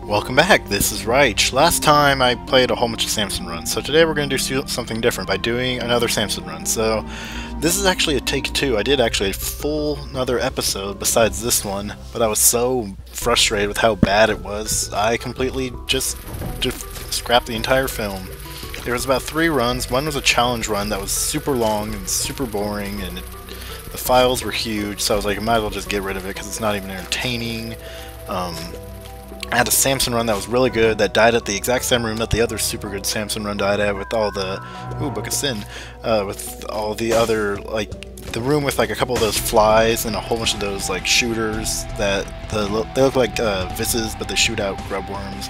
Welcome back, this is Raich. Last time I played a whole bunch of Samson runs, so today we're going to do something different by doing another Samson run. So this is actually a take two. I did actually a full another episode besides this one, but I was so frustrated with how bad it was, I completely just scrapped the entire film. There was about 3 runs. One was a challenge run that was super long and super boring, and the files were huge, so I was like, I might as well just get rid of it because it's not even entertaining. I had a Samson run that was really good that died at the exact same room that the other super good Samson run died at, with all the Book of Sin, with all the other, like, the room with like a couple of those flies and a whole bunch of those like shooters that they look like visses, but they shoot out grub worms.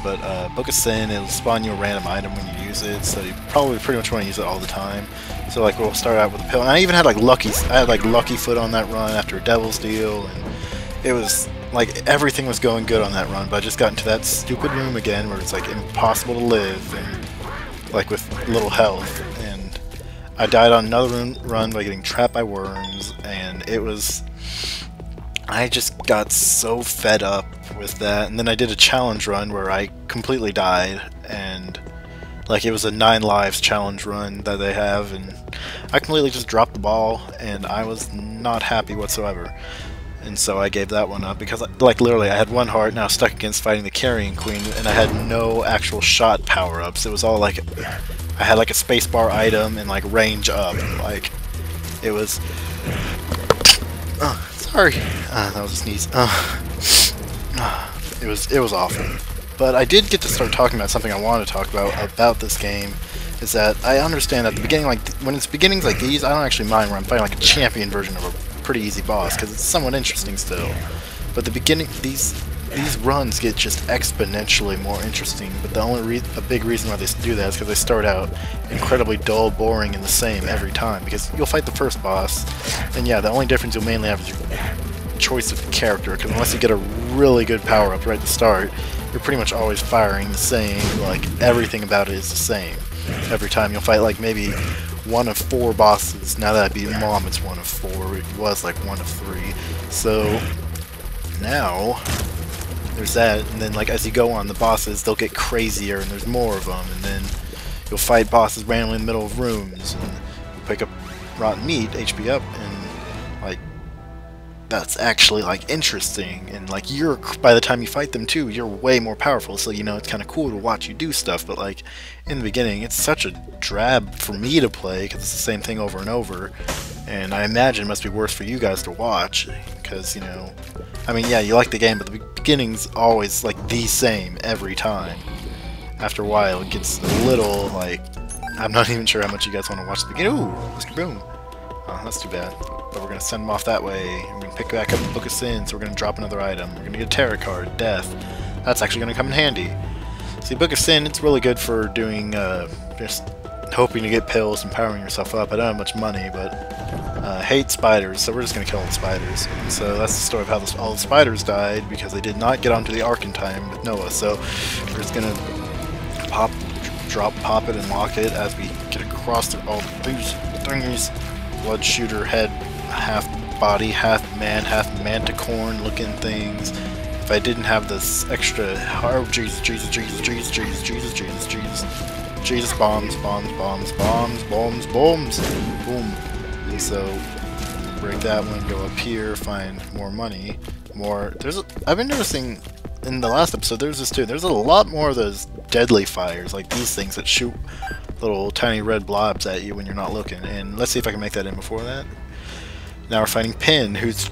But Book of Sin, it'll spawn you a random item when you use it, so you probably pretty much want to use it all the time. So like we'll start out with a pill, and I even had like Lucky Foot on that run after a Devil's Deal, and it was like everything was going good on that run, but I just got into that stupid room again where it's like impossible to live and like with little health, and I died on another run by getting trapped by worms, and it was, I just got so fed up with that. And then I did a challenge run where I completely died, and like it was a 9 lives challenge run that they have, and I completely just dropped the ball, and I was not happy whatsoever. And so I gave that one up because, like, literally I had 1 heart now stuck against fighting the Carrying Queen, and I had no actual shot power-ups. It was all like, I had like a spacebar item and like range up. Like, it was, sorry, that was a sneeze. It was awful. But I did get to start talking about something I wanted to talk about this game. Is that I understand at the beginning, like when it's beginnings like these, I don't actually mind when I'm fighting like a champion version of a pretty easy boss, because it's somewhat interesting still. But the beginning, these runs get just exponentially more interesting. But the only a big reason why they do that is because they start out incredibly dull, boring, and the same every time. Because you'll fight the first boss, and yeah, the only difference you'll mainly have is your choice of character. Because unless you get a really good power up right at the start, you're pretty much always firing the same. Like everything about it is the same every time. You'll fight like maybe 1 of 4 bosses. Now that I beat Mom, it's 1 of 4. It was like 1 of 3. So now there's that, and then like as you go on, the bosses, they'll get crazier, and there's more of them, and then you'll fight bosses randomly in the middle of rooms, and you'll pick up rotten meat, HP up, and like that's actually like interesting, and like you're, by the time you fight them too, you're way more powerful, so you know it's kind of cool to watch you do stuff. But like in the beginning, it's such a drab for me to play because it's the same thing over and over, and I imagine it must be worse for you guys to watch because, you know, I mean, yeah, you like the game, but the beginning's always like the same every time. After a while, it gets a little like, I'm not even sure how much you guys want to watch the beginning. Ooh, Mr. Boom. Oh, that's too bad. But we're going to send them off that way. We're going to pick back up the Book of Sin, so we're going to drop another item. We're going to get a tarot card, Death. That's actually going to come in handy. See, Book of Sin, it's really good for doing, just hoping to get pills and powering yourself up. I don't have much money, but hate spiders, so we're just going to kill all the spiders. And so that's the story of how all the spiders died, because they did not get onto the Ark in time with Noah. So we're just going to pop it, and lock it as we get across all these thingies. Blood shooter head, half body, half manticorn looking things. If I didn't have this extra, oh Jesus, Jesus, Jesus, Jesus, Jesus, Jesus, Jesus, Jesus, Jesus, bombs, bombs, bombs, bombs, bombs, bombs, boom. And so break that one, go up here, find more money, more. I've been noticing in the last episode there's this too. There's a lot more of those deadly fires, like these things that shoot little tiny red blobs at you when you're not looking. And let's see if I can make that in before that. Now we're fighting Pin, who's,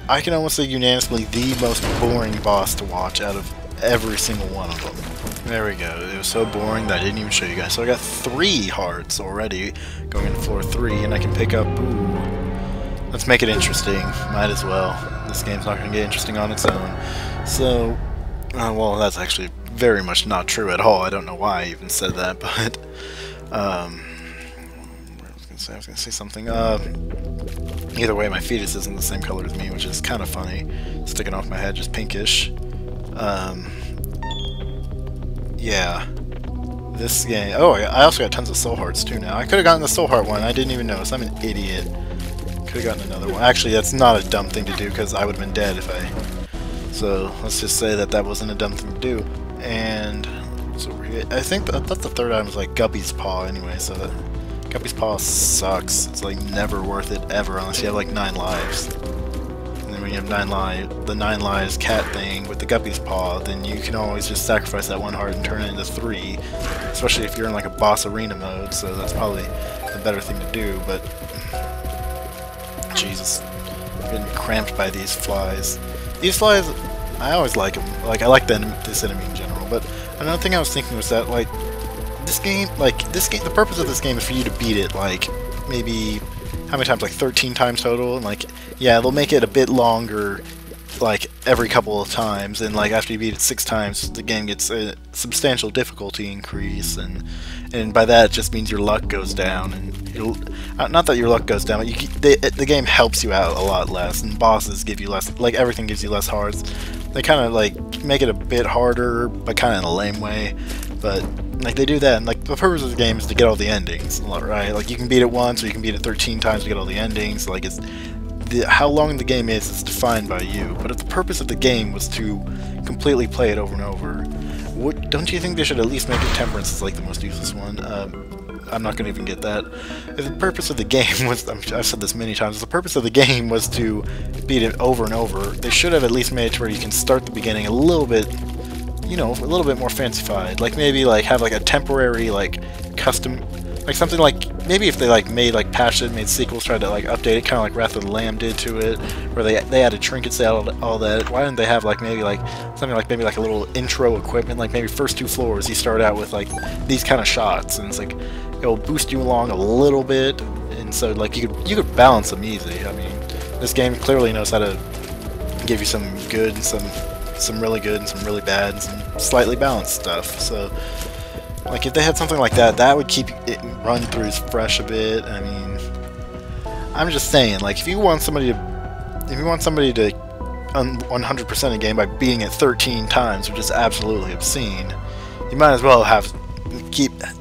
I can almost say unanimously, the most boring boss to watch out of every single one of them. There we go. It was so boring that I didn't even show you guys. So I got 3 hearts already going into floor 3, and I can pick up, ooh, let's make it interesting. Might as well. This game's not going to get interesting on its own. So, well, that's actually very much not true at all. I don't know why I even said that, but I was gonna say something. Either way, my fetus isn't the same color as me, which is kind of funny. Sticking off my head, just pinkish. Yeah. This game. Oh, I also got tons of soul hearts too now. I could have gotten the soul heart one. I didn't even notice. I'm an idiot. Could have gotten another one. Actually, that's not a dumb thing to do because I would have been dead if I So let's just say that that wasn't a dumb thing to do. And so I think I thought the third item was like Guppy's Paw anyway, so that Guppy's Paw sucks. It's like never worth it ever unless you have like 9 lives. And then when you have 9 lives, the 9 lives cat thing with the Guppy's Paw, then you can always just sacrifice that 1 heart and turn it into 3. Especially if you're in like a boss arena mode, so that's probably the better thing to do, but Jesus. I'm getting cramped by these flies. These flies, I always like them. Like, I like this enemy in general, but another thing I was thinking was that, like, the purpose of this game is for you to beat it, like, maybe, how many times? Like, 13 times total, and, like, yeah, they'll make it a bit longer, like, every couple of times, and, like, after you beat it 6 times, the game gets a substantial difficulty increase, and by that, it just means your luck goes down, and not that your luck goes down, but the game helps you out a lot less, and bosses give you less, like, everything gives you less hearts. They kind of, like, make it a bit harder, but kind of in a lame way, but, like, they do that, and, like, the purpose of the game is to get all the endings, right? Like, you can beat it once, or you can beat it 13 times to get all the endings, like, how long the game is defined by you, but if the purpose of the game was to completely play it over and over, don't you think they should at least make it Temperance is like the most useless one? I'm not going to even get that. If the purpose of the game was, I've said this many times, if the purpose of the game was to beat it over and over, they should have at least made it to where you can start the beginning a little bit, you know, a little bit more fancified. Like maybe like have like a temporary like custom, like something like, maybe if they like made like patched it, made sequels, tried to like update it, kind of like Wrath of the Lamb did to it, where they added trinkets, they added all that. Why didn't they have like maybe like something like maybe like a little intro equipment, like maybe first 2 floors you start out with like these kind of shots, and it's like it'll boost you along a little bit, and so like you could balance them easy. I mean, this game clearly knows how to give you some good and some really good and some really bad and some slightly balanced stuff. So like if they had something like that, that would keep it run throughs fresh a bit. I mean, I'm just saying, like if you want somebody to 100% a game by beating it 13 times, which is absolutely obscene, you might as well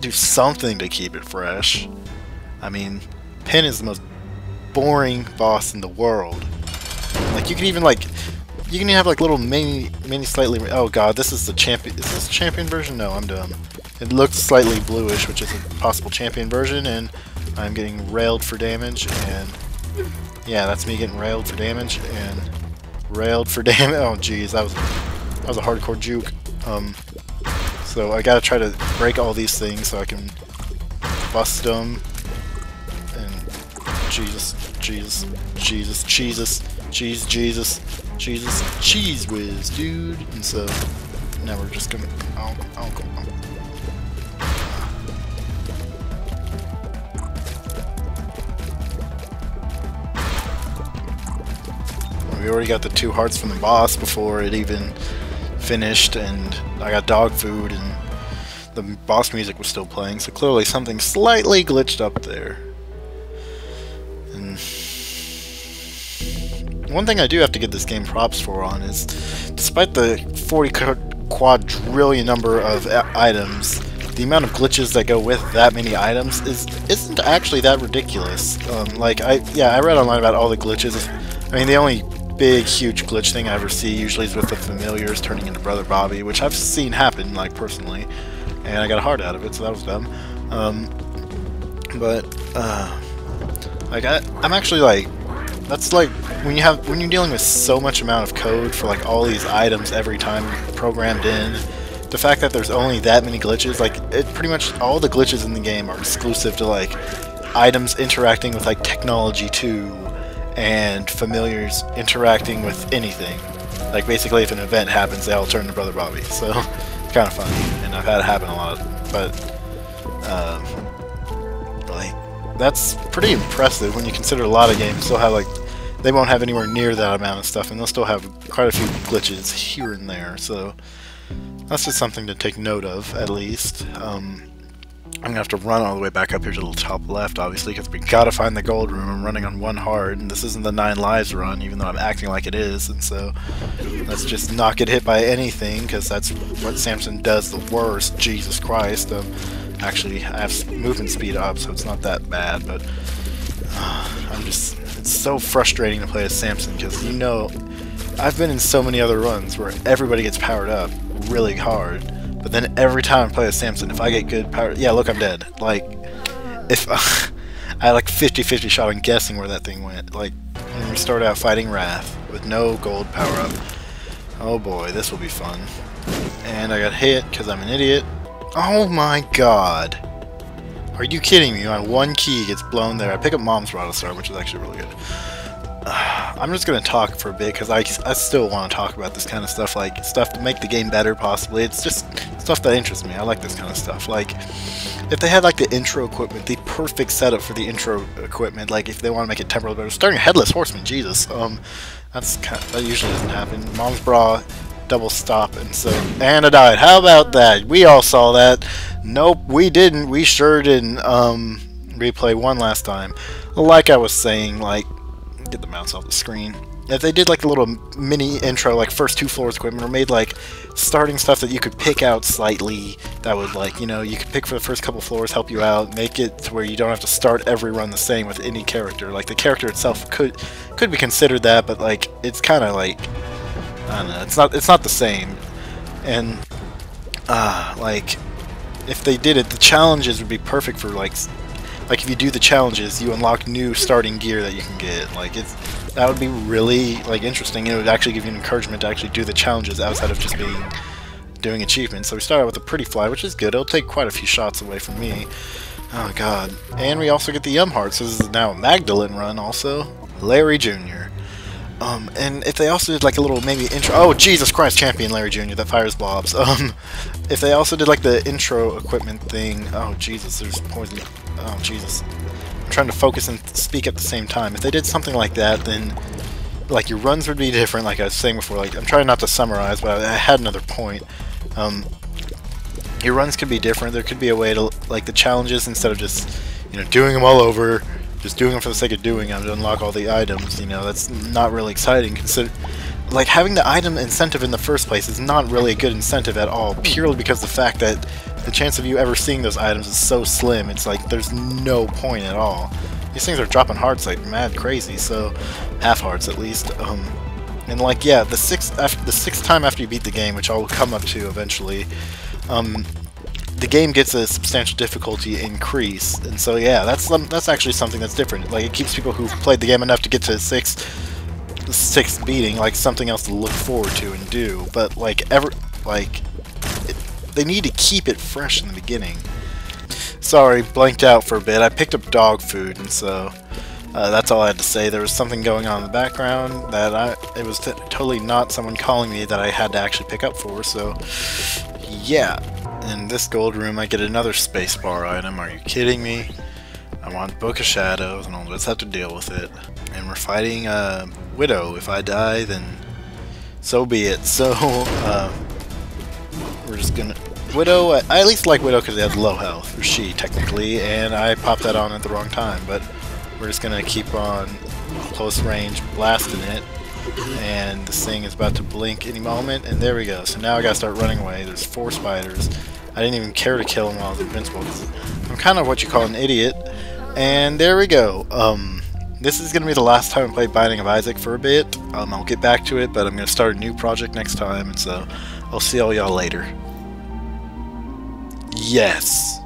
do something to keep it fresh. I mean, Pin is the most boring boss in the world. Like you can even have like little mini slightly. Oh god, this is the champion. Is this the champion version? No, I'm dumb. It looks slightly bluish, which is a possible champion version, and I'm getting railed for damage. And yeah, that's me getting railed for damage and railed for damage. Oh jeez, that was a hardcore juke. So I gotta try to break all these things so I can bust them. And Jesus, Jesus, Jesus, Jesus, cheese, Jesus, Jesus, cheese whiz, dude. And so now we're just gonna. We already got the 2 hearts from the boss before it even finished, and I got dog food, and the boss music was still playing, so clearly something slightly glitched up there. And one thing I do have to give this game props for is, despite the 40 quadrillion number of items, the amount of glitches that go with that many items isn't actually that ridiculous. I read online about all the glitches. I mean, the only big, huge glitch thing I ever see usually is with the familiars turning into Brother Bobby, which I've seen happen, like, personally, and I got a heart out of it, so that was dumb. I'm actually, like, that's like, when you're dealing with so much amount of code for, like, all these items every time programmed in, the fact that there's only that many glitches, like, pretty much all the glitches in the game are exclusive to, like, items interacting with, like, technology too, and familiars interacting with anything. Like basically if an event happens, they all turn to Brother Bobby. So it's kind of funny, and I've had it happen a lot. But like that's pretty impressive when you consider a lot of games still have like they won't have anywhere near that amount of stuff, and they'll still have quite a few glitches here and there. So that's just something to take note of, at least. I'm gonna have to run all the way back up here to the top left, obviously, because we gotta find the gold room. I'm running on 1 heart, and this isn't the 9 lives run, even though I'm acting like it is, and so let's just not get hit by anything, because that's what Samson does the worst. Jesus Christ. Actually, I have movement speed up, so it's not that bad, but it's so frustrating to play as Samson, because you know I've been in so many other runs where everybody gets powered up really hard, but then every time I play with Samson, if I get good power, yeah, look, I'm dead. Like, if I had like 50-50 shot on guessing where that thing went. Like, when we start out fighting Wrath with no gold power up. Oh boy, this will be fun. And I got hit because I'm an idiot. Oh my god. Are you kidding me? My one key gets blown there. I pick up Mom's Rod Star, which is actually really good. I'm just going to talk for a bit because I still want to talk about this kind of stuff, like stuff to make the game better possibly. It's just stuff that interests me. I like this kind of stuff. Like, if they had like the intro equipment, the perfect setup for the intro equipment, like if they want to make it temporal better, starting a Headless Horseman, Jesus, that usually doesn't happen. Mom's Bra, double stop, and I died. How about that? We all saw that. Nope, we didn't. We sure didn't. Replay one last time. Like I was saying, like, get the mouse off the screen. If they did like a little mini intro, like first 2 floors equipment, or made like starting stuff that you could pick out slightly, that would, like, you know, you could pick for the first couple floors, help you out, make it to where you don't have to start every run the same with any character. Like, the character itself could be considered that, but like, it's kind of like, I don't know, it's not the same. And like, if they did it, the challenges would be perfect for like if you do the challenges, you unlock new starting gear that you can get. Like, that would be really like interesting. It would actually give you an encouragement to actually do the challenges outside of just doing achievements. So we start out with a Pretty Fly, which is good. It'll take quite a few shots away from me. Oh god. And we also get the Heart, so this is now a Magdalene run also. Larry Jr. And if they also did like a little maybe intro, oh Jesus Christ, Champion Larry Jr. that fires blobs. If they also did like the intro equipment thing, oh Jesus, there's poison. Oh Jesus, I'm trying to focus and speak at the same time. If they did something like that, then like your runs would be different. Like I was saying before, like I'm trying not to summarize, but I had another point. Your runs could be different. There could be a way to, like, the challenges, instead of just, you know, doing them all over, just doing them for the sake of doing them to unlock all the items, you know, that's not really exciting. Like, having the item incentive in the first place is not really a good incentive at all, purely because the fact that the chance of you ever seeing those items is so slim. It's like, there's no point at all. These things are dropping hearts like mad crazy, so half hearts at least. And like, yeah, the sixth time after you beat the game, which I'll come up to eventually, the game gets a substantial difficulty increase, and so yeah, that's actually something that's different. Like, it keeps people who've played the game enough to get to the sixth beating, like, something else to look forward to and do. But like, they need to keep it fresh in the beginning. Sorry, blanked out for a bit. I picked up dog food, and so that's all I had to say. There was something going on in the background that it was totally not someone calling me that I had to actually pick up for, so yeah. In this gold room I get another spacebar item. Are you kidding me? I want Book of Shadows, and I'll just have to deal with it. And we're fighting Widow. If I die, then so be it. So we're just gonna... Widow, I at least like Widow because they have low health, or she technically, and I popped that on at the wrong time, but we're just gonna keep on close range blasting it, and this thing is about to blink any moment, and there we go. So now I gotta start running away. There's 4 spiders. I didn't even care to kill them while I was invincible because I'm kind of what you call an idiot. And there we go. This is gonna be the last time I play Binding of Isaac for a bit. I'll get back to it, but I'm gonna start a new project next time, and so I'll see all y'all later. Yes.